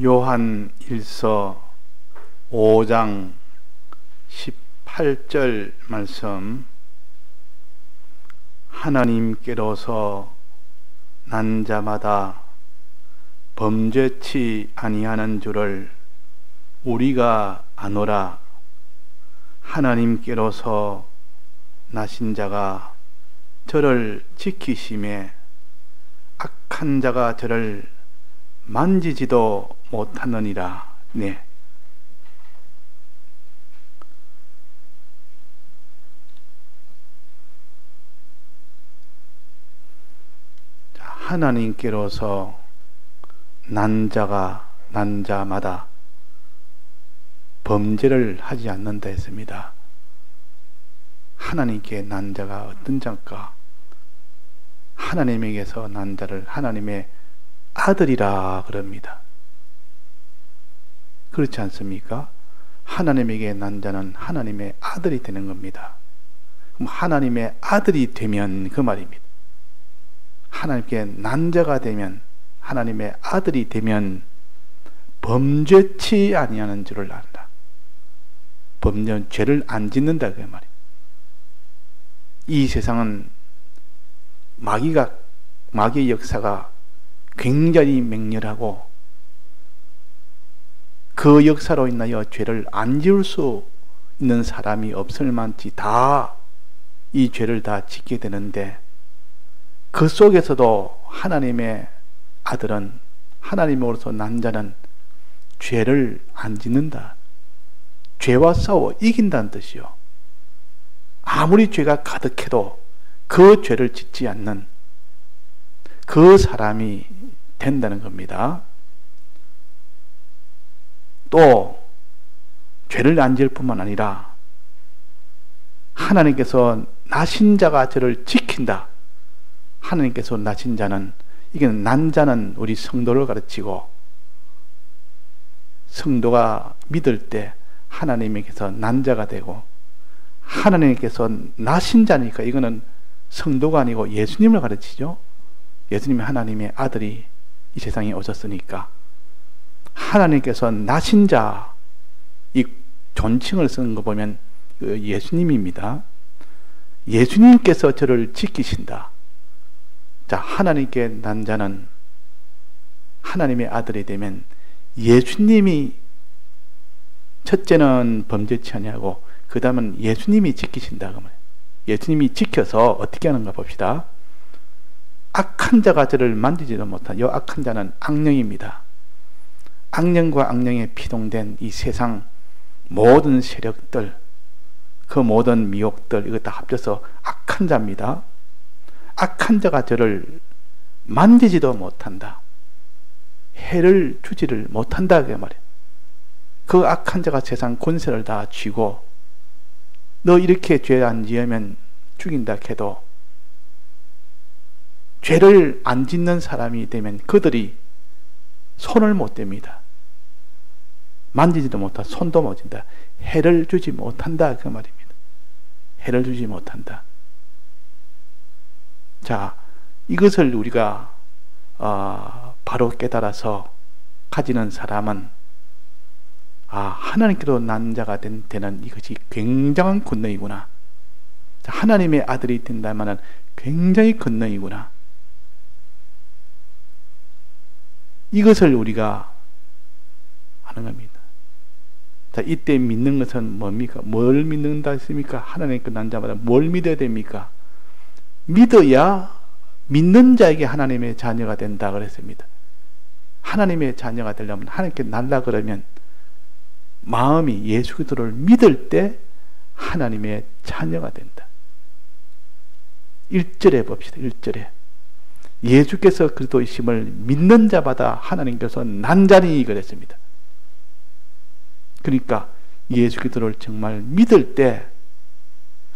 요한 1서 5장 18절 말씀, 하나님께로서 난 자마다 범죄치 아니하는 줄을 우리가 아노라. 하나님께로서 나신 자가 저를 지키심에 악한 자가 저를 만지지도 못하느니라. 네. 하나님께로서 난 자마다 범죄를 하지 않는다 했습니다. 하나님께 난 자가 어떤 자일까? 하나님에게서 난 자를 하나님의 아들이라 그럽니다. 그렇지 않습니까? 하나님에게 난 자는 하나님의 아들이 되는 겁니다. 그럼 하나님의 아들이 되면 그 말입니다. 하나님께 난 자가 되면, 하나님의 아들이 되면 범죄치 아니하는 줄을 안다. 죄를 안 짓는다 그 말이에요. 이 세상은 마귀의 역사가 굉장히 맹렬하고, 그 역사로 인하여 죄를 안 지을 수 있는 사람이 없을 만치 다 이 죄를 다 짓게 되는데, 그 속에서도 하나님의 아들은, 하나님으로서 난 자는 죄를 안 짓는다. 죄와 싸워 이긴다는 뜻이요. 아무리 죄가 가득해도 그 죄를 짓지 않는 그 사람이 된다는 겁니다. 또 죄를 안 지을 뿐만 아니라 하나님께서 나신 자가 저를 지킨다. 하나님께서 나신 자는, 이게 난 자는 우리 성도를 가르치고, 성도가 믿을 때 하나님께서 난 자가 되고, 하나님께서 나신 자니까 이거는 성도가 아니고 예수님을 가르치죠. 예수님이 하나님의 아들이 이 세상에 오셨으니까 하나님께서 나신 자, 이 존칭을 쓰는 거 보면 예수님입니다. 예수님께서 저를 지키신다. 자, 하나님께 난 자는 하나님의 아들이 되면 예수님이, 첫째는 범죄치 아니하고 그 다음은 예수님이 지키신다 그 말이에요. 예수님이 지켜서 어떻게 하는가 봅시다. 악한 자가 저를 만지지도 못한, 이 악한 자는 악령입니다. 악령과 악령에 피동된 이 세상 모든 세력들, 그 모든 미혹들, 이거 다 합쳐서 악한 자입니다. 악한 자가 저를 만지지도 못한다. 해를 주지를 못한다 그 말이에요. 그 악한 자가 세상 권세를 다 쥐고, 너 이렇게 죄 안 지으면 죽인다 해도 죄를 안 짓는 사람이 되면 그들이 손을 못 댑니다. 만지지도 못한다. 손도 못 쥔다. 해를 주지 못한다 그 말입니다. 해를 주지 못한다. 자, 이것을 우리가 바로 깨달아서 가지는 사람은, 하나님께로 난 자가 되는 이것이 굉장한 권능이구나. 자, 하나님의 아들이 된다면 굉장히 권능이구나. 이것을 우리가 하는 겁니다. 자, 이때 믿는 것은 뭡니까? 뭘 믿는다 했습니까? 하나님께 난 자마다 뭘 믿어야 됩니까? 믿어야 믿는 자에게 하나님의 자녀가 된다 그랬습니다. 하나님의 자녀가 되려면, 하나님께 날라 그러면 마음이 예수 그리스도를 믿을 때 하나님의 자녀가 된다. 1절에 봅시다. 1절에 예수께서 그리스도이심을 믿는 자마다 하나님께서 난 자니 그랬습니다. 그러니까 예수 그리스도를 정말 믿을 때,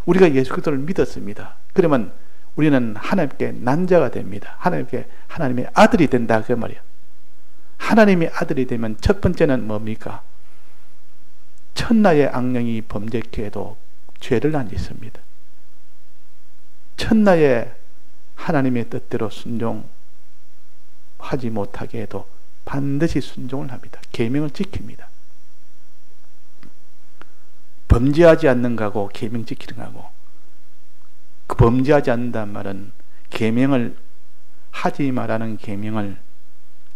우리가 예수 그리스도를 믿었습니다. 그러면 우리는 하나님께 난 자가 됩니다. 하나님의 아들이 된다 그 말이에요. 하나님의 아들이 되면 첫 번째는 뭡니까? 천하의 악령이 범죄케 해도 죄를 안 짓습니다. 천하의 하나님의 뜻대로 순종하지 못하게 해도 반드시 순종을 합니다. 계명을 지킵니다. 범죄하지 않는 거하고 계명 지키는 거하고, 그 범죄하지 않는다는 말은 계명을 하지 말라는 계명을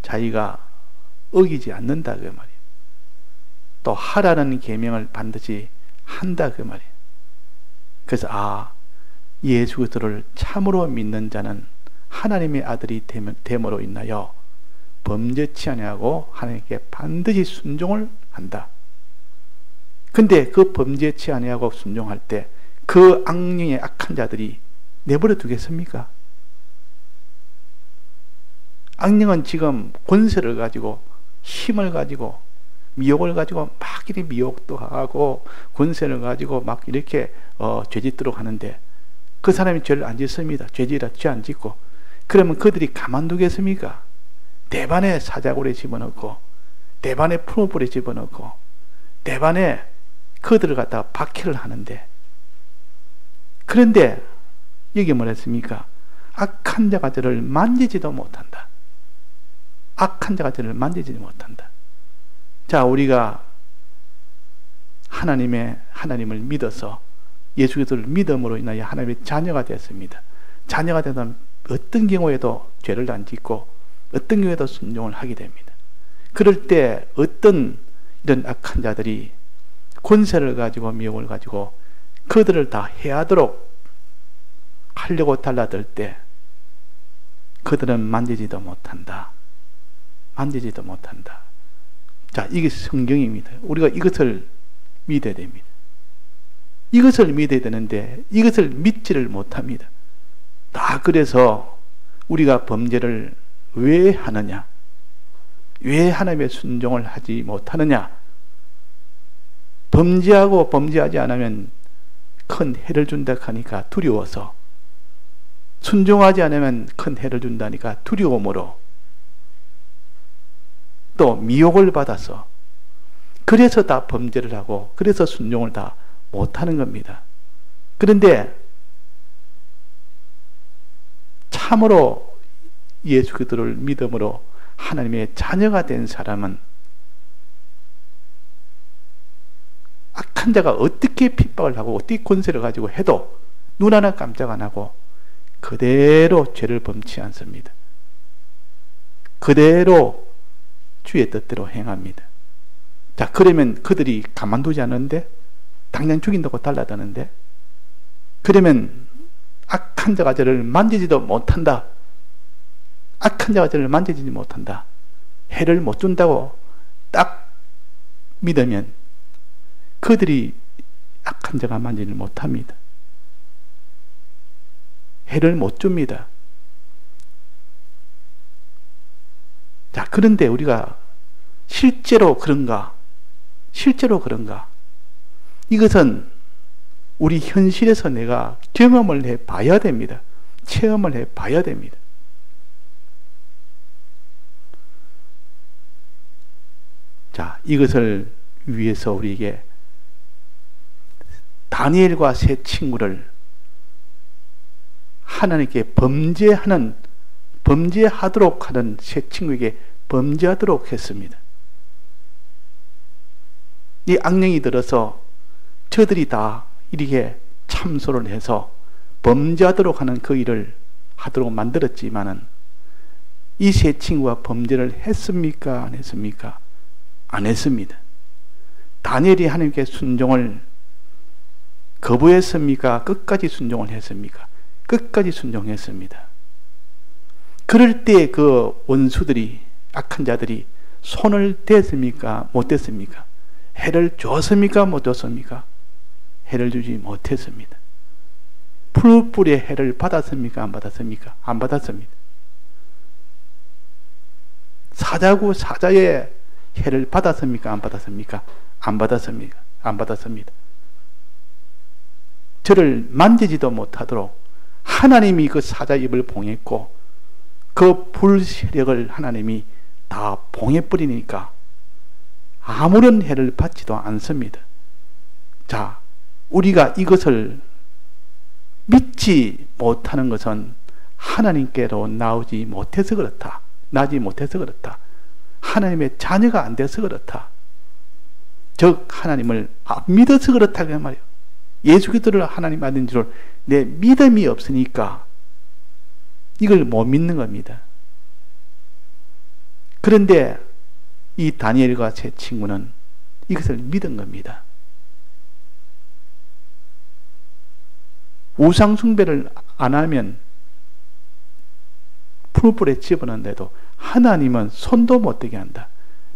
자기가 어기지 않는다 그 말이에요. 또 하라는 계명을 반드시 한다 그 말이에요. 그래서 예수 그리스도를 참으로 믿는 자는 하나님의 아들이 됨으로 인하여 범죄치 아니하고 하나님께 반드시 순종을 한다. 근데 그 범죄치 아니하고 순종할 때 그 악령의 악한 자들이 내버려 두겠습니까? 악령은 지금 권세를 가지고 힘을 가지고 미혹을 가지고 막 이렇게 미혹도 하고 권세를 가지고 막 이렇게 죄짓도록 하는데 그 사람이 죄를 안 짓습니다. 죄지라 죄 안 짓고. 그러면 그들이 가만두겠습니까? 내 반에 사자고래 집어넣고 내 반에 풀무불에 집어넣고 내 반에 그들을 갖다가 박해를 하는데, 그런데 여기 뭐라 했습니까? 악한 자가 저를 만지지도 못한다. 악한 자가 저를 만지지 못한다. 자, 우리가 하나님을 믿어서 예수 그리스도를 믿음으로 인하여 하나님의 자녀가 되었습니다. 자녀가 되면 어떤 경우에도 죄를 안 짓고 어떤 경우에도 순종을 하게 됩니다. 그럴 때 어떤 이런 악한 자들이 권세를 가지고 미혹을 가지고 그들을 다 해하도록 하려고 달라들 때 그들은 만지지도 못한다. 만지지도 못한다. 자, 이게 성경입니다. 우리가 이것을 믿어야 됩니다. 이것을 믿어야 되는데 이것을 믿지를 못합니다. 다 그래서 우리가 범죄를 왜 하느냐? 왜 하나님의 순종을 하지 못하느냐? 범죄하고 범죄하지 않으면 큰 해를 준다 하니까 두려워서, 순종하지 않으면 큰 해를 준다니까 두려움으로, 또 미혹을 받아서, 그래서 다 범죄를 하고 그래서 순종을 다 못하는 겁니다. 그런데 참으로 예수 그리스도를 믿음으로 하나님의 자녀가 된 사람은 악한 자가 어떻게 핍박을 하고 어떻게 권세를 가지고 해도 눈 하나 깜짝 안 하고 그대로 죄를 범치 않습니다. 그대로 주의 뜻대로 행합니다. 자, 그러면 그들이 가만두지 않는데 당장 죽인다고 달라드는데, 그러면 악한 자가 저를 만지지도 못한다. 악한 자가 저를 만지지 못한다. 해를 못 준다고 딱 믿으면 그들이 악한 자가 만지지 못합니다. 해를 못 줍니다. 자, 그런데 우리가 실제로 그런가? 실제로 그런가? 이것은 우리 현실에서 내가 경험을 해 봐야 됩니다. 체험을 해 봐야 됩니다. 자, 이것을 위해서 우리에게 다니엘과 세 친구를 하나님께 범죄하도록 하는 세 친구에게 범죄하도록 했습니다. 이 악령이 들어서 저들이 다 이렇게 참소를 해서 범죄하도록 하는 그 일을 하도록 만들었지만은 이 세 친구가 범죄를 했습니까? 안 했습니까? 안 했습니다. 다니엘이 하나님께 순종을 거부했습니까? 끝까지 순종을 했습니까? 끝까지 순종했습니다. 그럴 때 그 원수들이, 악한 자들이 손을 댔습니까? 못 댔습니까? 해를 줬습니까? 못 줬습니까? 해를 주지 못했습니다. 풀뿌리의 해를 받았습니까? 안 받았습니까? 안 받았습니다. 사자의 해를 받았습니까? 안 받았습니까? 안 받았습니까? 안 받았습니다. 저를 만지지도 못하도록 하나님이 그 사자 입을 봉했고 그 불세력을 하나님이 다 봉해버리니까 아무런 해를 받지도 않습니다. 자, 우리가 이것을 믿지 못하는 것은 하나님께로 나지 못해서 그렇다. 하나님의 자녀가 안 돼서 그렇다. 즉 하나님을 믿어서 그렇다 그 말이에요. 예수 그리스도를 하나님 아들인 줄 내 믿음이 없으니까 이걸 못 믿는 겁니다. 그런데 이 다니엘과 제 친구는 이것을 믿은 겁니다. 우상 숭배를 안 하면 풀불에 집어넣는데도 하나님은 손도 못 대게 한다.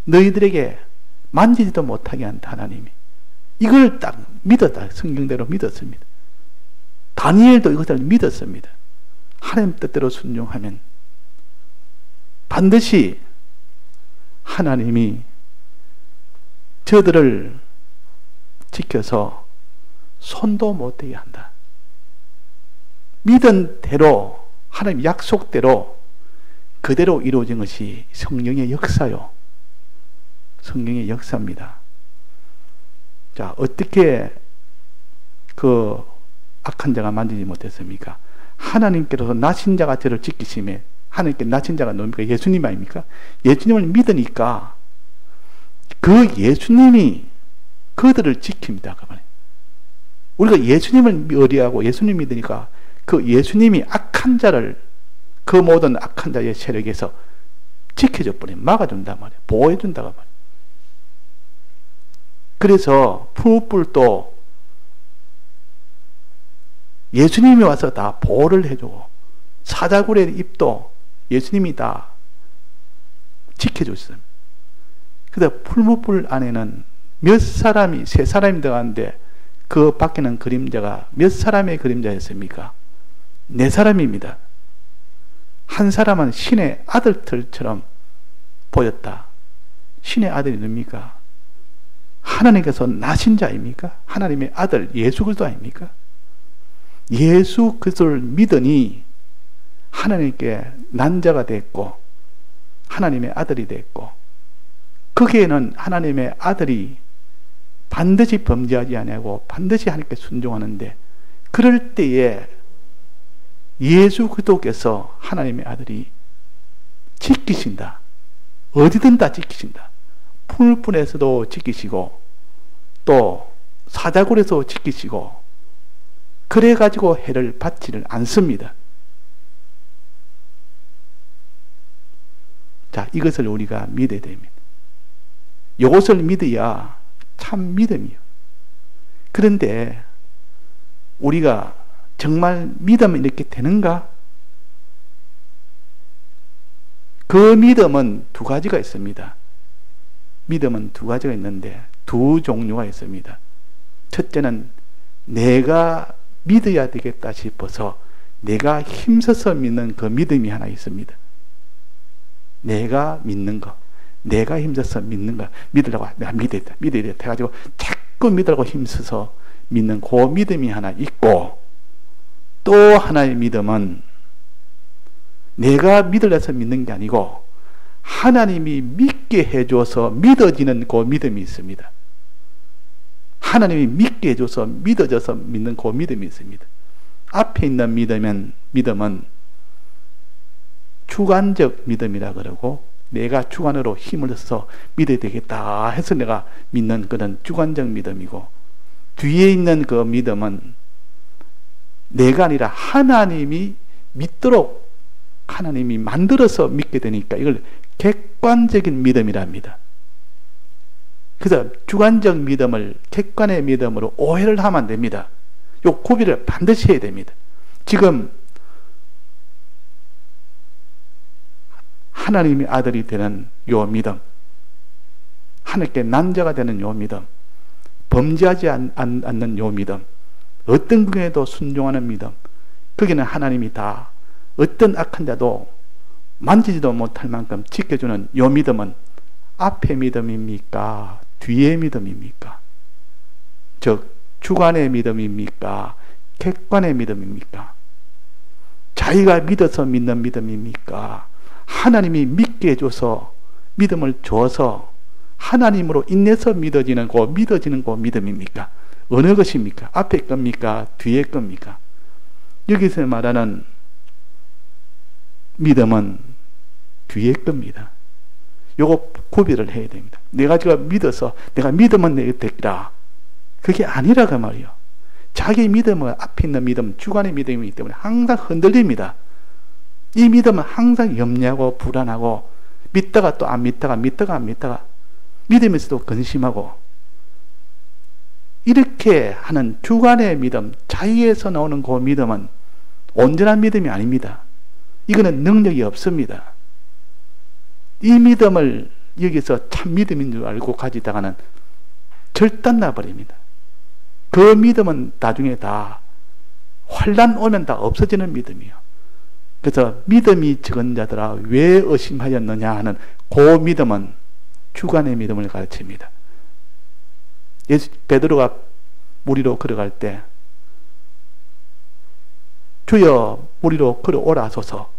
너희들에게 만지지도 못하게 한다. 하나님이 이걸 딱 믿었다. 성경대로 믿었습니다. 다니엘도 이것을 믿었습니다. 하나님 뜻대로 순종하면 반드시 하나님이 저들을 지켜서 손도 못 대게 한다. 믿은 대로 하나님 약속대로 그대로 이루어진 것이 성령의 역사요. 성령의 역사입니다. 자, 어떻게 그 악한 자가 만지지 못했습니까? 하나님께서 나신 자가 저를 지키심에 하나님께 나신 자가 누굽니까? 예수님 아닙니까? 예수님을 믿으니까 그 예수님이 그들을 지킵니다. 우리가 예수님을 의뢰하고 예수님 믿으니까 그 예수님이 악한 자를 그 모든 악한 자의 세력에서 지켜줘 버려 막아준단 말이에요. 보호해준다고 말이에요. 그래서 풀불도 예수님이 와서 다 보호를 해주고 사자굴의 입도 예수님이 다 지켜줬어요. 그래서 풀무불 안에는 몇 사람이 세 사람이 들어가는데 그 밖에는 그림자가 몇 사람의 그림자였습니까? 네 사람입니다. 한 사람은 신의 아들들처럼 보였다. 신의 아들이 누굽니까? 하나님께서 나신 자입니까? 하나님의 아들 예수 그리스도 아닙니까? 예수 그리스도를 믿으니 하나님께 난 자가 됐고 하나님의 아들이 됐고 거기에는 하나님의 아들이 반드시 범죄하지 아니하고 반드시 하나님께 순종하는데 그럴 때에 예수 그리스도께서 하나님의 아들이 지키신다. 어디든 다 지키신다. 풀분에서도 지키시고 또 사자굴에서 지키시고 그래가지고 해를 받지를 않습니다. 자, 이것을 우리가 믿어야 됩니다. 이것을 믿어야 참 믿음이요. 그런데 우리가 정말 믿으면 이렇게 되는가? 그 믿음은 두 가지가 있습니다. 믿음은 두 가지가 있는데 두 종류가 있습니다. 첫째는 내가 믿어야 되겠다 싶어서 내가 힘써서 믿는 그 믿음이 하나 있습니다. 내가 믿는 거, 내가 힘써서 믿는 거, 믿으려고 내가 믿어야 돼 해가지고 자꾸 믿으려고 힘써서 믿는 그 믿음이 하나 있고, 또 하나의 믿음은 내가 믿으려서 믿는 게 아니고 하나님이 믿게 해줘서 믿어지는 그 믿음이 있습니다. 하나님이 믿게 해줘서 믿어져서 믿는 그 믿음이 있습니다. 앞에 있는 믿음은 주관적 믿음이라 그러고, 내가 주관으로 힘을 써서 믿어야 되겠다 해서 내가 믿는 그런 주관적 믿음이고, 뒤에 있는 그 믿음은 내가 아니라 하나님이 믿도록 하나님이 만들어서 믿게 되니까 이걸 객관적인 믿음이랍니다. 그래서 주관적 믿음을 객관의 믿음으로 오해를 하면 안 됩니다. 이 구비를 반드시 해야 됩니다. 지금 하나님의 아들이 되는 요 믿음, 하나님께 난 자가 되는 요 믿음, 범죄하지 않는 요 믿음, 어떤 경우에도 순종하는 믿음, 거기는 하나님이 다 어떤 악한 자도 만지지도 못할 만큼 지켜주는 요 믿음은 앞의 믿음입니까? 뒤의 믿음입니까? 즉 주관의 믿음입니까? 객관의 믿음입니까? 자기가 믿어서 믿는 믿음입니까? 하나님이 믿게 해줘서 믿음을 줘서 하나님으로 인해서 믿어지는 그 믿음입니까? 어느 것입니까? 앞에 겁니까? 뒤에 겁니까? 여기서 말하는 믿음은 뒤에 겁니다. 요거 구별을 해야 됩니다. 내가 지금 믿어서 내가 믿으면 내가 되리라. 그게 아니라 그 말이요. 자기 믿음은 앞에 있는 믿음, 주관의 믿음이기 때문에 항상 흔들립니다. 이 믿음은 항상 염려하고 불안하고 믿다가 또 안 믿다가 믿다가 안 믿다가 믿으면서도 근심하고 이렇게 하는 주관의 믿음, 자의에서 나오는 그 믿음은 온전한 믿음이 아닙니다. 이거는 능력이 없습니다. 이 믿음을 여기서 참 믿음인 줄 알고 가지다가는 절단 나버립니다. 그 믿음은 나중에 다 환난 오면 다 없어지는 믿음이요. 그래서 믿음이 적은 자들아 왜 의심하였느냐 하는 그 믿음은 주관의 믿음을 가르칩니다. 베드로가 물 위로 걸어갈 때 주여 물 위로 걸어오라소서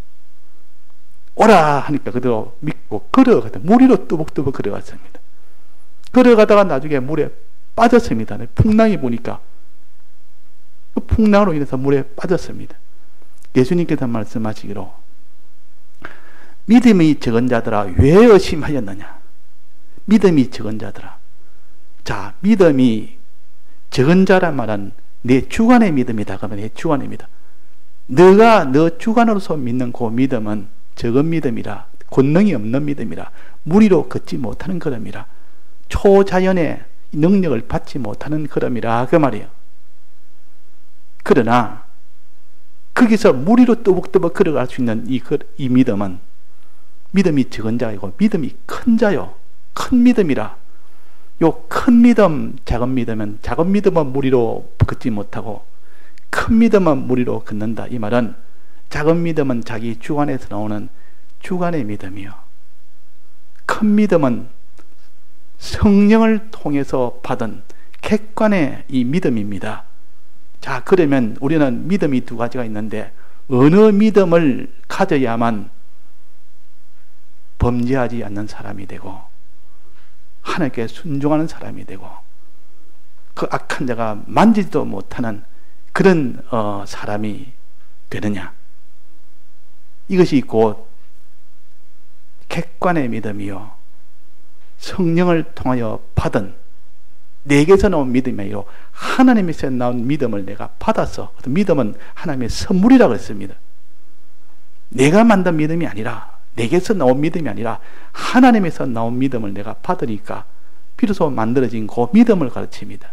오라 하니까 그대로 믿고 걸어가다 물 위로 뚜벅뚜벅 걸어갔습니다. 걸어가다가 나중에 물에 빠졌습니다. 풍랑이 부니까 그 풍랑으로 인해서 물에 빠졌습니다. 예수님께서 말씀하시기로 믿음이 적은 자들아 왜 의심하였느냐. 믿음이 적은 자들아. 자, 믿음이 적은 자란 말은 내 주관의 믿음이다. 그러면 내 주관의 믿음. 너가 너 주관으로서 믿는 그 믿음은 적은 믿음이라, 권능이 없는 믿음이라, 무리로 걷지 못하는 걸음이라, 초자연의 능력을 받지 못하는 걸음이라 그 말이에요. 그러나 거기서 무리로 뚜벅뚜벅 걸어갈 수 있는 이 믿음은 믿음이 적은 자이고 믿음이 큰 자요. 큰 믿음이라. 요 큰 믿음, 작은 믿음은 작은 믿음은 무리로 걷지 못하고 큰 믿음은 무리로 걷는다. 이 말은 작은 믿음은 자기 주관에서 나오는 주관의 믿음이요. 큰 믿음은 성령을 통해서 받은 객관의 이 믿음입니다. 자, 그러면 우리는 믿음이 두 가지가 있는데 어느 믿음을 가져야만 범죄하지 않는 사람이 되고 하나님께 순종하는 사람이 되고 그 악한 자가 만지지도 못하는 그런 사람이 되느냐. 이것이 곧 객관의 믿음이요 성령을 통하여 받은 내게서 나온 믿음이 아니라 하나님에서 나온 믿음을 내가 받아서, 믿음은 하나님의 선물이라고 했습니다. 내가 만든 믿음이 아니라, 내게서 나온 믿음이 아니라 하나님에서 나온 믿음을 내가 받으니까 비로소 만들어진 그 믿음을 가르칩니다.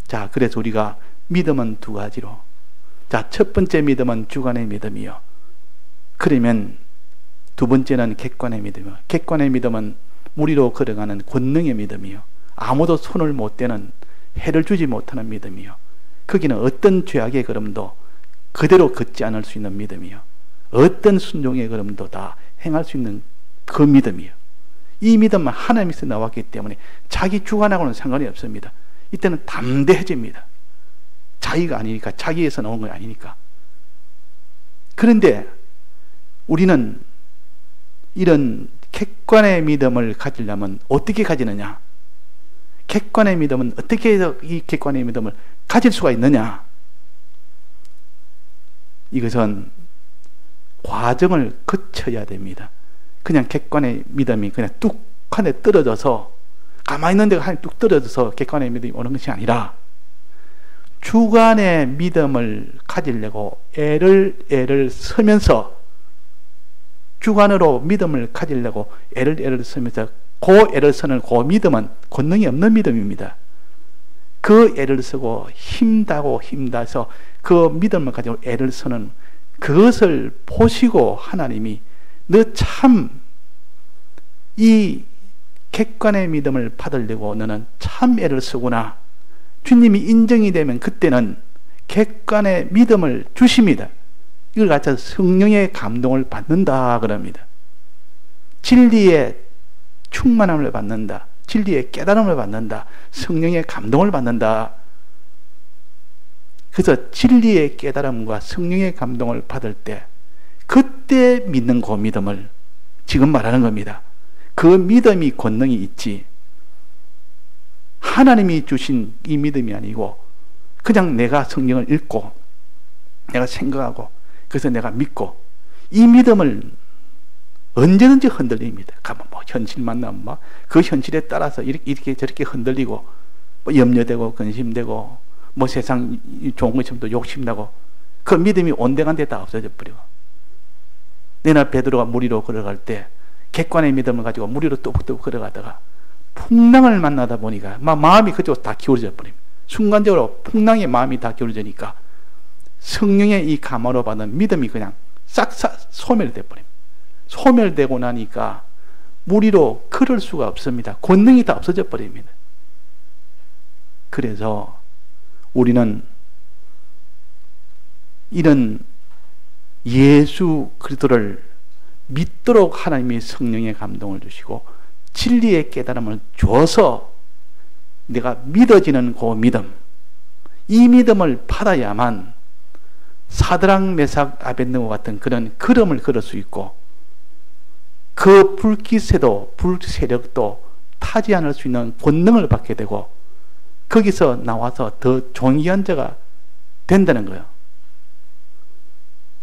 자, 그래서 우리가 믿음은 두 가지로, 자, 첫 번째 믿음은 주관의 믿음이요. 그러면 두 번째는 객관의 믿음이요. 객관의 믿음은 무리로 걸어가는 권능의 믿음이요. 아무도 손을 못 대는, 해를 주지 못하는 믿음이요. 거기는 어떤 죄악의 걸음도 그대로 걷지 않을 수 있는 믿음이요. 어떤 순종의 걸음도 다 행할 수 있는 그 믿음이요. 이 믿음은 하나님에서 나왔기 때문에 자기 주관하고는 상관이 없습니다. 이때는 담대해집니다. 자기가 아니니까, 자기에서 나온 건 아니니까. 그런데 우리는 이런 객관의 믿음을 가지려면 어떻게 가지느냐? 객관의 믿음은 어떻게 해서 이 객관의 믿음을 가질 수가 있느냐? 이것은 과정을 거쳐야 됩니다. 그냥 객관의 믿음이 그냥 뚝 하늘에 떨어져서 가만히 있는 데가 하늘에 뚝 떨어져서 객관의 믿음이 오는 것이 아니라 주관의 믿음을 가지려고 애를 쓰면서, 주관으로 믿음을 가지려고 애를 쓰면서 그 애를 쓰는 그 믿음은 권능이 없는 믿음입니다. 그 애를 쓰고 힘다서 그 믿음을 가지고 애를 쓰는 그것을 보시고 하나님이 너 참 이 객관의 믿음을 받으려고 너는 참 애를 쓰구나. 주님이 인정이 되면 그때는 객관의 믿음을 주십니다. 이걸 갖춰서 성령의 감동을 받는다 그럽니다. 진리의 충만함을 받는다. 진리의 깨달음을 받는다. 성령의 감동을 받는다. 그래서 진리의 깨달음과 성령의 감동을 받을 때 그때 믿는 그 믿음을 지금 말하는 겁니다. 그 믿음이 권능이 있지 하나님이 주신 이 믿음이 아니고 그냥 내가 성경을 읽고 내가 생각하고 그래서 내가 믿고 이 믿음을 언제든지 흔들립니다. 가면 뭐 현실 만나면 막 그 현실에 따라서 이렇게 저렇게 흔들리고 뭐 염려되고 근심되고 뭐 세상 좋은 것 있으면 또 욕심나고 그 믿음이 온데간데 다 없어져 버리고 내나 베드로가 물 위로 걸어갈 때 객관의 믿음을 가지고 물 위로 뚝뚝 걸어가다가 풍랑을 만나다 보니까 마음이 그쪽으로 다 기울어져 버립니다. 순간적으로 풍랑의 마음이 다 기울어지니까 성령의 이 감화로 받은 믿음이 그냥 싹 소멸돼 버립니다. 소멸되고 나니까 물 위로 걸을 수가 없습니다. 권능이 다 없어져 버립니다. 그래서 우리는 이런 예수 그리스도를 믿도록 하나님이 성령의 감동을 주시고 진리의 깨달음을 줘서 내가 믿어지는 그 믿음, 이 믿음을 받아야만 사드락 메삭 아벳느고 같은 그런 걸음을 걸을 수 있고 그 불기세도 불세력도 타지 않을 수 있는 권능을 받게 되고 거기서 나와서 더 존귀한 자가 된다는 거예요.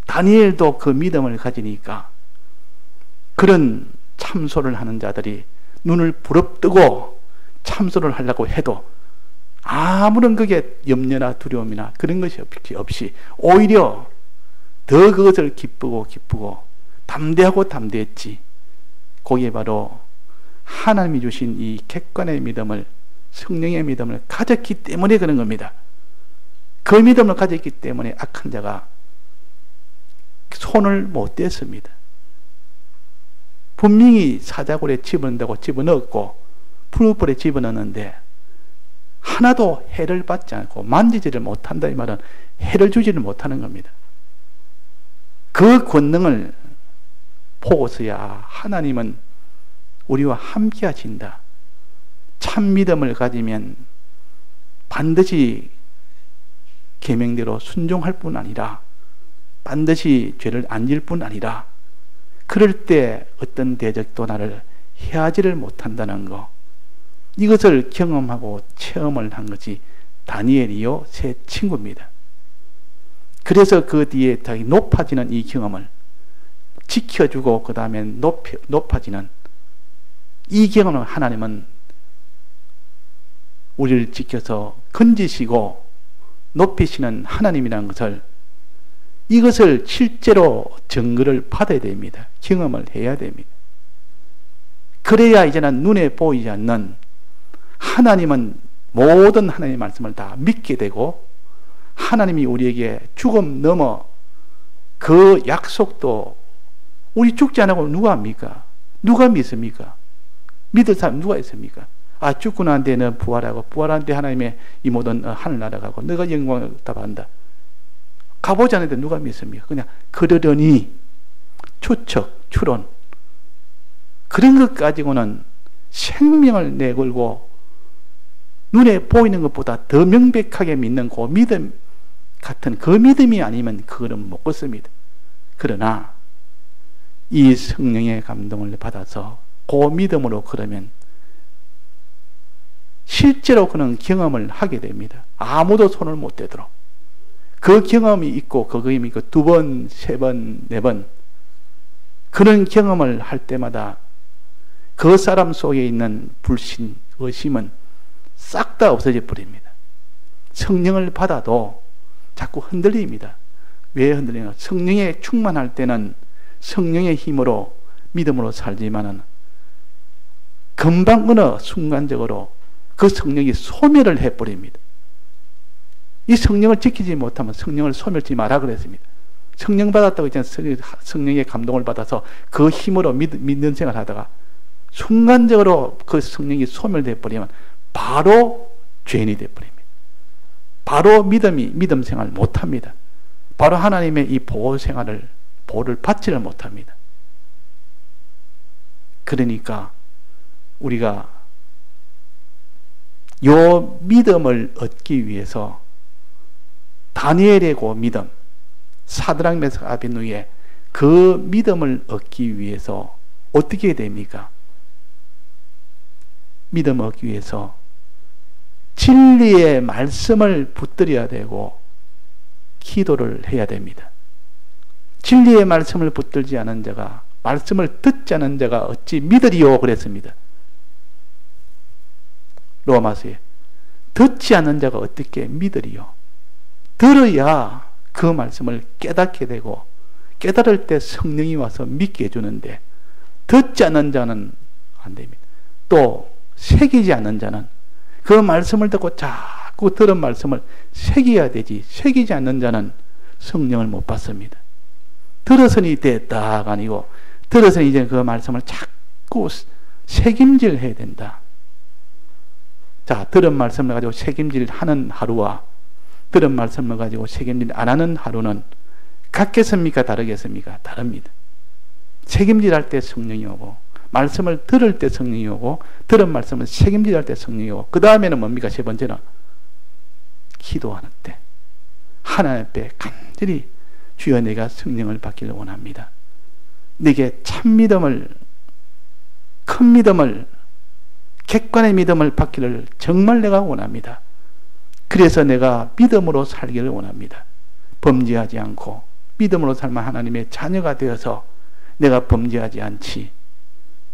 다니엘도 그 믿음을 가지니까 그런 참소를 하는 자들이 눈을 부릅뜨고 참소를 하려고 해도 아무런 그게 염려나 두려움이나 그런 것이 없이 오히려 더 그것을 기쁘고 담대하고 담대했지. 거기에 바로 하나님이 주신 이 객관의 믿음을, 성령의 믿음을 가졌기 때문에 그런 겁니다. 그 믿음을 가졌기 때문에 악한 자가 손을 못 댔습니다. 분명히 사자굴에 집어넣는다고 집어넣었고 풀불에 집어넣었는데 하나도 해를 받지 않고 만지지를 못한다. 이 말은 해를 주지를 못하는 겁니다. 그 권능을 보고서야 하나님은 우리와 함께 하신다. 참 믿음을 가지면 반드시 계명대로 순종할 뿐 아니라 반드시 죄를 안 지을 뿐 아니라 그럴 때 어떤 대적도 나를 해하지를 못한다는 거, 이것을 경험하고 체험을 한 것이 다니엘이요 세 친구입니다. 그래서 그 뒤에 더 높아지는 이 경험을 지켜주고 그 다음에 높아지는 이 경험을 하나님은 우리를 지켜서 건지시고 높이시는 하나님이라는 것을, 이것을 실제로 증거를 받아야 됩니다. 경험을 해야 됩니다. 그래야 이제는 눈에 보이지 않는 하나님은 모든 하나님의 말씀을 다 믿게 되고 하나님이 우리에게 죽음 넘어 그 약속도 우리 죽지 않고 누가 합니까? 누가 믿습니까? 믿을 사람 누가 있습니까? 아, 죽고 난 데는 부활하고 부활한 데 하나님의 이 모든 하늘나라 가고 너가 영광을 답한다. 가보지 않는데 누가 믿습니까? 그냥 그러려니 추측, 추론 그런 것 가지고는 생명을 내걸고 눈에 보이는 것보다 더 명백하게 믿는 그 믿음 같은 그 믿음이 아니면 그거는 못 걷습니다. 그러나 이 성령의 감동을 받아서 그 믿음으로 그러면 실제로 그는 경험을 하게 됩니다. 아무도 손을 못 대도록. 그 경험이 있고 그 경험이 있고 두 번, 세 번, 네 번 그런 경험을 할 때마다 그 사람 속에 있는 불신, 의심은 싹 다 없어져 버립니다. 성령을 받아도 자꾸 흔들립니다. 왜 흔들리나? 성령에 충만할 때는 성령의 힘으로 믿음으로 살지만은 금방 어느 순간적으로 그 성령이 소멸을 해버립니다. 이 성령을 지키지 못하면 성령을 소멸치 마라 그랬습니다. 성령 받았다고 했잖아요. 성령의 감동을 받아서 그 힘으로 믿는 생활을 하다가 순간적으로 그 성령이 소멸돼 버리면 바로 죄인이 돼 버립니다. 바로 믿음 생활 못합니다. 바로 하나님의 이 보호 생활을 보호를 받지를 못합니다. 그러니까 우리가 요 믿음을 얻기 위해서 다니엘의 그 믿음, 사드락 메삭 아벳느고의 그 믿음을 얻기 위해서 어떻게 해야 됩니까? 믿음 얻기 위해서 진리의 말씀을 붙들어야 되고 기도를 해야 됩니다. 진리의 말씀을 붙들지 않은 자가 말씀을 듣지 않은 자가 어찌 믿으리요 그랬습니다. 로마서에 듣지 않는 자가 어떻게 믿으리요. 들어야 그 말씀을 깨닫게 되고 깨달을 때 성령이 와서 믿게 해주는데 듣지 않는 자는 안 됩니다. 또 새기지 않는 자는 그 말씀을 듣고 자꾸 들은 말씀을 새겨야 되지 새기지 않는 자는 성령을 못 받습니다. 들었으니 됐다가 아니고 들어서 이제 그 말씀을 자꾸 책임질 해야 된다. 자, 들은 말씀을 가지고 책임질 하는 하루와 들은 말씀을 가지고 책임질 안 하는 하루는 같겠습니까? 다르겠습니까? 다릅니다. 책임질 할 때 성령이 오고 말씀을 들을 때 성령이 오고 들은 말씀을 책임질 할 때 성령이 오고 그 다음에는 뭡니까? 세 번째는 기도하는 때 하나님 앞에 간절히 주여 내가 성령을 받기를 원합니다. 내게 참 믿음을 큰 믿음을 객관의 믿음을 받기를 정말 내가 원합니다. 그래서 내가 믿음으로 살기를 원합니다. 범죄하지 않고 믿음으로 살면 하나님의 자녀가 되어서 내가 범죄하지 않지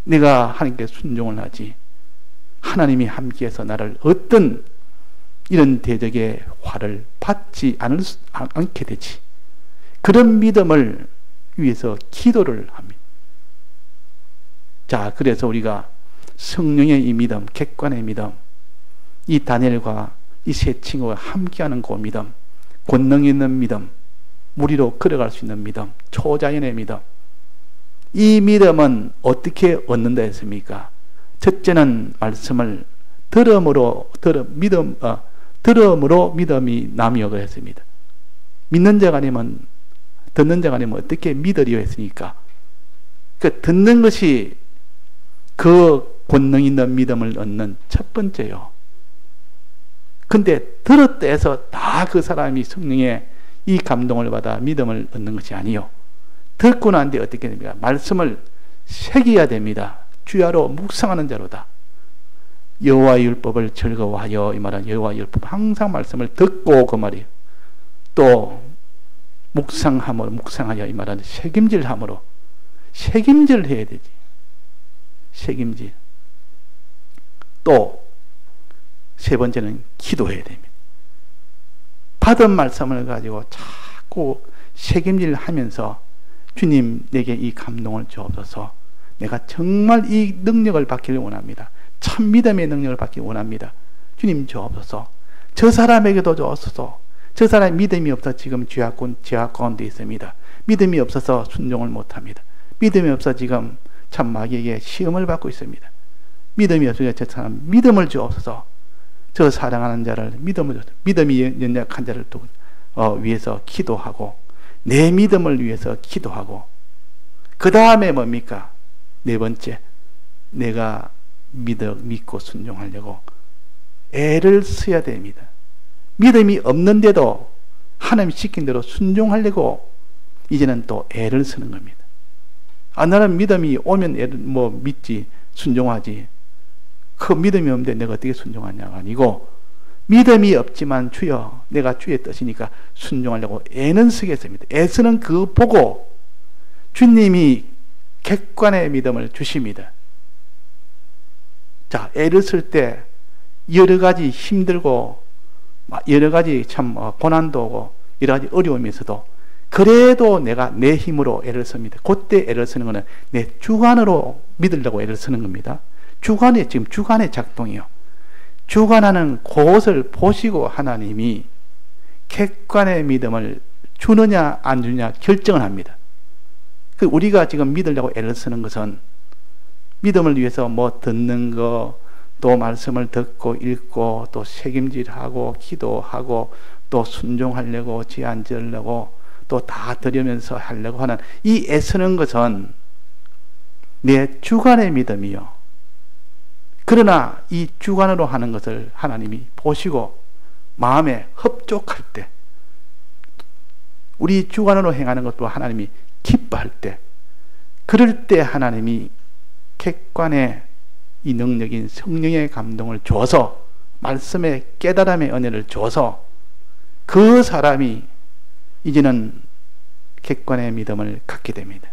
내가 하나님께 순종을 하지 하나님이 함께해서 나를 어떤 이런 대적의 화를 받지 않게 되지 그런 믿음을 위해서 기도를 합니다. 자, 그래서 우리가 성령의 이 믿음, 객관의 믿음, 이 다니엘과 이 세 친구가 함께하는 그 믿음, 권능 있는 믿음, 무리로 걸어갈 수 있는 믿음, 초자연의 믿음. 이 믿음은 어떻게 얻는다 했습니까? 첫째는 말씀을 들음으로 믿음이 남이어가 했습니다. 믿는 자가 아니면 듣는 자가 아니면 어떻게 믿으리요 했으니까 그 듣는 것이 그 권능 있는 믿음을 얻는 첫 번째요. 근데 들었다 해서 다 그 사람이 성령의 이 감동을 받아 믿음을 얻는 것이 아니요. 듣고 난 뒤에 어떻게 됩니까? 말씀을 새겨야 됩니다. 주야로 묵상하는 자로다. 여호와의 율법을 즐거워하여 이 말은 여호와의 율법 항상 말씀을 듣고 그 말이에요. 또 묵상하여 이 말은 책임질함으로 책임질 해야 되지. 책임질. 또 세 번째는 기도해야 됩니다. 받은 말씀을 가지고 자꾸 책임질 하면서 주님 내게 이 감동을 주옵소서. 내가 정말 이 능력을 받기를 원합니다. 참 믿음의 능력을 받기 원합니다. 주님 주옵소서. 저 사람에게도 주옵소서. 저 사람이 믿음이 없어 지금 죄악 가운데 있습니다. 믿음이 없어서 순종을 못합니다. 믿음이 없어 지금 참 마귀에게 시험을 받고 있습니다. 믿음이 없으니까 저 사람 믿음을 주옵소서. 저 사랑하는 자를 믿음이 연약한 자를 위해서 기도하고 내 믿음을 위해서 기도하고 그 다음에 뭡니까? 네 번째, 내가 믿고 순종하려고 애를 써야 됩니다. 믿음이 없는데도 하나님 시킨 대로 순종하려고 이제는 또 애를 쓰는 겁니다. 나는 믿음이 오면 믿지 순종하지. 그 믿음이 없는데 내가 어떻게 순종하냐가 아니고 믿음이 없지만 주여 내가 주의 뜻이니까 순종하려고 애는 쓰겠습니다. 애쓰는 그 보고 주님이 객관의 믿음을 주십니다. 자, 애를 쓸 때 여러 가지 힘들고 여러 가지 참 고난도 오고 여러 가지 어려움이 있어도 그래도 내가 내 힘으로 애를 씁니다. 그때 애를 쓰는 것은 내 주관으로 믿으려고 애를 쓰는 겁니다. 지금 주관의 작동이요. 주관하는 그것을 보시고 하나님이 객관의 믿음을 주느냐 안 주느냐 결정을 합니다. 우리가 지금 믿으려고 애를 쓰는 것은 믿음을 위해서 듣는 거, 또 말씀을 듣고 읽고 또 책임질하고 기도하고 또 순종하려고 제안 지으려고 또 다 드리면서 하려고 하는 이 애쓰는 것은 내 주관의 믿음이요. 그러나 이 주관으로 하는 것을 하나님이 보시고 마음에 흡족할 때 우리 주관으로 행하는 것도 하나님이 기뻐할 때 그럴 때 하나님이 객관의 이 능력인 성령의 감동을 줘서 말씀의 깨달음의 은혜를 줘서 그 사람이 이제는 객관의 믿음을 갖게 됩니다.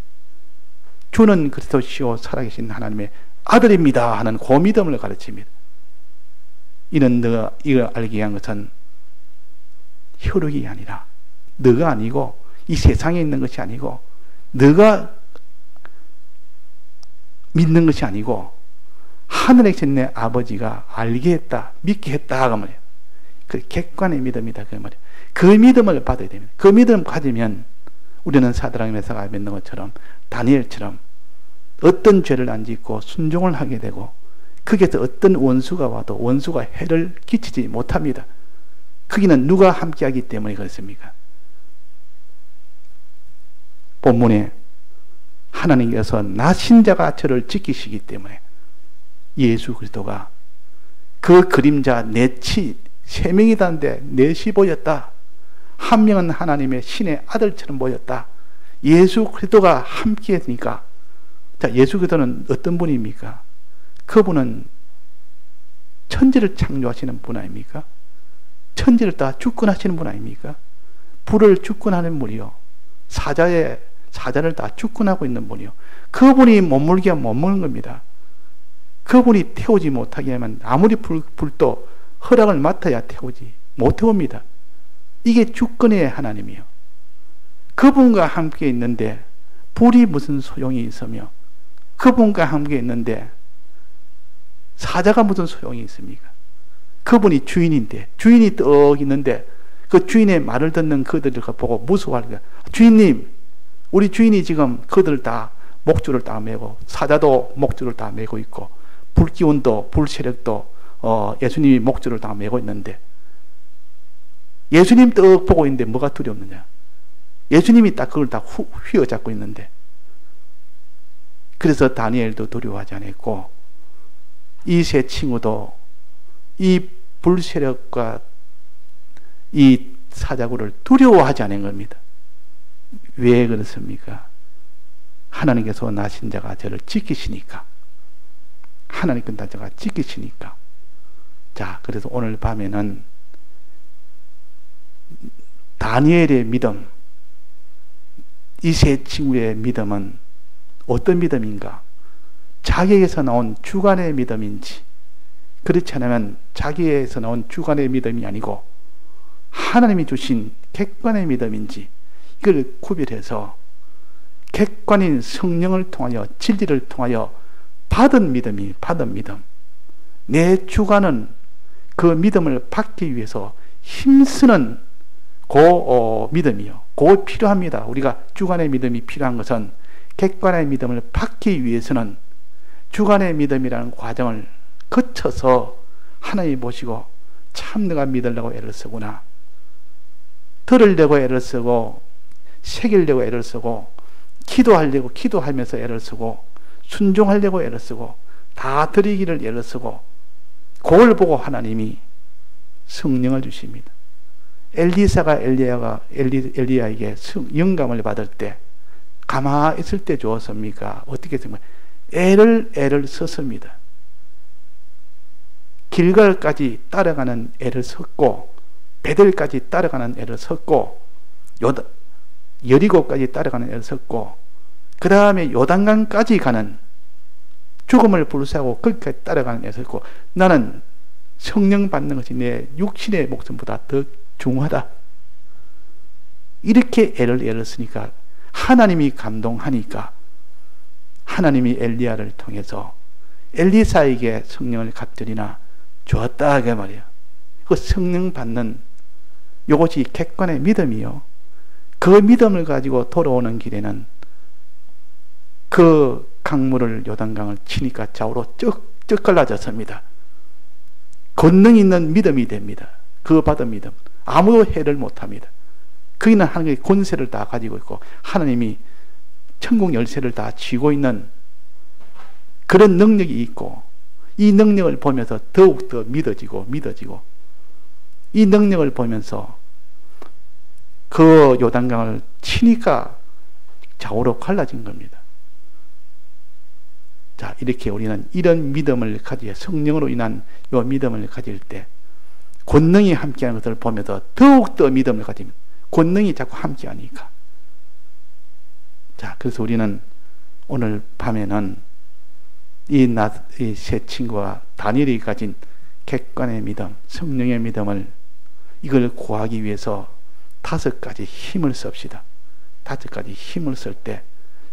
주는 그리스도시요 살아계신 하나님의 아들입니다 하는 그 믿음을 가르칩니다. 이는 너가 이걸 알게 한 것은 혈육이 아니라, 너가 아니고 이 세상에 있는 것이 아니고 너가 믿는 것이 아니고 하늘에 계신 내 아버지가 알게 했다, 믿게 했다 그 말이에요. 그 객관의 믿음이다 그 말이에요. 그 믿음을 받아야 됩니다. 그 믿음 가지면 우리는 사드락 메사가 믿는 것처럼, 다니엘처럼 어떤 죄를 안 짓고 순종을 하게 되고, 거기에서 어떤 원수가 와도 원수가 해를 끼치지 못합니다. 거기는 누가 함께하기 때문에 그렇습니까? 본문에 하나님께서 나 신자가 저를 지키시기 때문에 예수 그리스도가 그 그림자 넷이 세 명이 다는데 넷이 보였다. 한 명은 하나님의 신의 아들처럼 보였다. 예수 그리스도가 함께 했으니까. 자, 예수 그리스도는 어떤 분입니까? 그분은 천지를 창조하시는 분 아닙니까? 천지를 다 주권하시는 분 아닙니까? 불을 주권하는 분이요, 사자를 다 주권하고 있는 분이요, 그분이 머물게 하면 머무는 겁니다. 그분이 태우지 못하게 하면 아무리 불도 허락을 맡아야 태우지 못 태웁니다. 이게 주권의 하나님이요. 그분과 함께 있는데 불이 무슨 소용이 있으며, 그분과 함께 있는데 사자가 무슨 소용이 있습니까? 그분이 주인인데, 주인이 떡 있는데 그 주인의 말을 듣는 그들을 보고 무서워할 거야. 주인님, 우리 주인이 지금 그들 다 목줄을 다 메고, 사자도 목줄을 다 메고 있고, 불기운도 불세력도 예수님이 목줄을 다 메고 있는데, 예수님 떡 보고 있는데 뭐가 두렵느냐? 예수님이 딱 그걸 다 휘어잡고 있는데. 그래서 다니엘도 두려워하지 않았고, 이 세 친구도 이 불세력과 이 사자굴을 두려워하지 않은 겁니다. 왜 그렇습니까? 하나님께서 나신 자가 저를 지키시니까. 하나님께서 자가 지키시니까. 자, 그래서 오늘 밤에는 다니엘의 믿음, 이 세 친구의 믿음은 어떤 믿음인가? 자기에게서 나온 주관의 믿음인지, 그렇지 않으면 자기에게서 나온 주관의 믿음이 아니고 하나님이 주신 객관의 믿음인지, 이걸 구별해서 객관인 성령을 통하여, 진리를 통하여 받은 믿음이 받은 믿음. 내 주관은 그 믿음을 받기 위해서 힘쓰는 그 믿음이요. 그거 필요합니다. 우리가 주관의 믿음이 필요한 것은 객관의 믿음을 받기 위해서는 주관의 믿음이라는 과정을 거쳐서 하나님 보시고, 참 내가 믿으려고 애를 쓰구나, 들으려고 애를 쓰고, 새기려고 애를 쓰고, 기도하려고 기도하면서 애를 쓰고, 순종하려고 애를 쓰고, 다 드리기를 애를 쓰고, 그걸 보고 하나님이 성령을 주십니다. 엘리사가 엘리야에게 영감을 받을 때 가만히 있을 때 주었습니까? 어떻게 했습니까? 애를 썼습니다. 길갈까지 따라가는 애를 썼고, 베델까지 따라가는 애를 썼고, 여리고까지 따라가는 애를 썼고, 그 다음에 요단강까지 가는, 죽음을 불사하고 거기까지 따라가는 애를 썼고, 나는 성령 받는 것이 내 육신의 목숨보다 더 중요하다. 이렇게 애를 쓰니까 하나님이 감동하니까 하나님이 엘리야를 통해서 엘리사에게 성령을 갑절이나 주었다 그 말이에요. 그 성령 받는 이것이 객관의 믿음이요. 그 믿음을 가지고 돌아오는 길에는 그 강물을, 요단강을 치니까 좌우로 쩍쩍 갈라졌습니다. 권능 있는 믿음이 됩니다. 그 받은 믿음. 아무도 해를 못합니다. 그이는 하나님의 권세를 다 가지고 있고 하나님이 천국 열쇠를 다 쥐고 있는 그런 능력이 있고, 이 능력을 보면서 더욱더 믿어지고 이 능력을 보면서 그 요단강을 치니까 좌우로 갈라진 겁니다. 자, 이렇게 우리는 이런 믿음을 가지고, 성령으로 인한 이 믿음을 가질 때 권능이 함께하는 것을 보면서 더욱더 믿음을 가집니다. 권능이 자꾸 함께하니까. 자, 그래서 우리는 오늘 밤에는 이 세 친구와 다니엘이 가진 객관의 믿음, 성령의 믿음을 이걸 구하기 위해서 5가지 힘을 씁시다. 5가지 힘을 쓸 때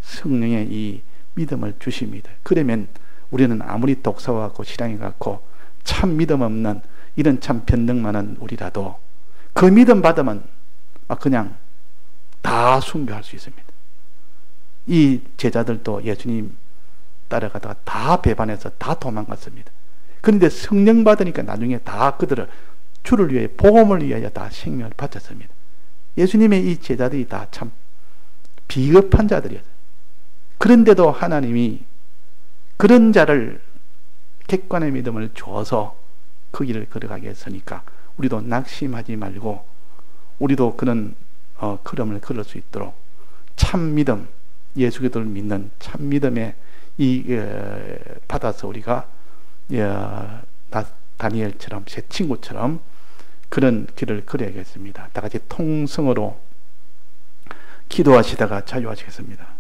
성령의 이 믿음을 주십니다. 그러면 우리는 아무리 독사와 같고 신앙이 같고 참 믿음 없는 이런 참 변덕 많은 우리라도 그 믿음 받으면 그냥 다 순교할 수 있습니다. 이 제자들도 예수님 따라가다가 다 배반해서 다 도망갔습니다. 그런데 성령 받으니까 나중에 다 그들을 주를 위해 복음을 위하여 다 생명을 바쳤습니다. 예수님의 이 제자들이 다 참 비겁한 자들이었어요. 그런데도 하나님이 그런 자를 객관의 믿음을 줘서 그 길을 걸어가게 했으니까 우리도 낙심하지 말고 우리도 그런 걸음을 걸을 수 있도록 참 믿음, 예수 그리스도를 믿는 참 믿음에 받아서 우리가 다니엘처럼 새 친구처럼 그런 길을 걸어야겠습니다. 다 같이 통성으로 기도하시다가 자유하시겠습니다.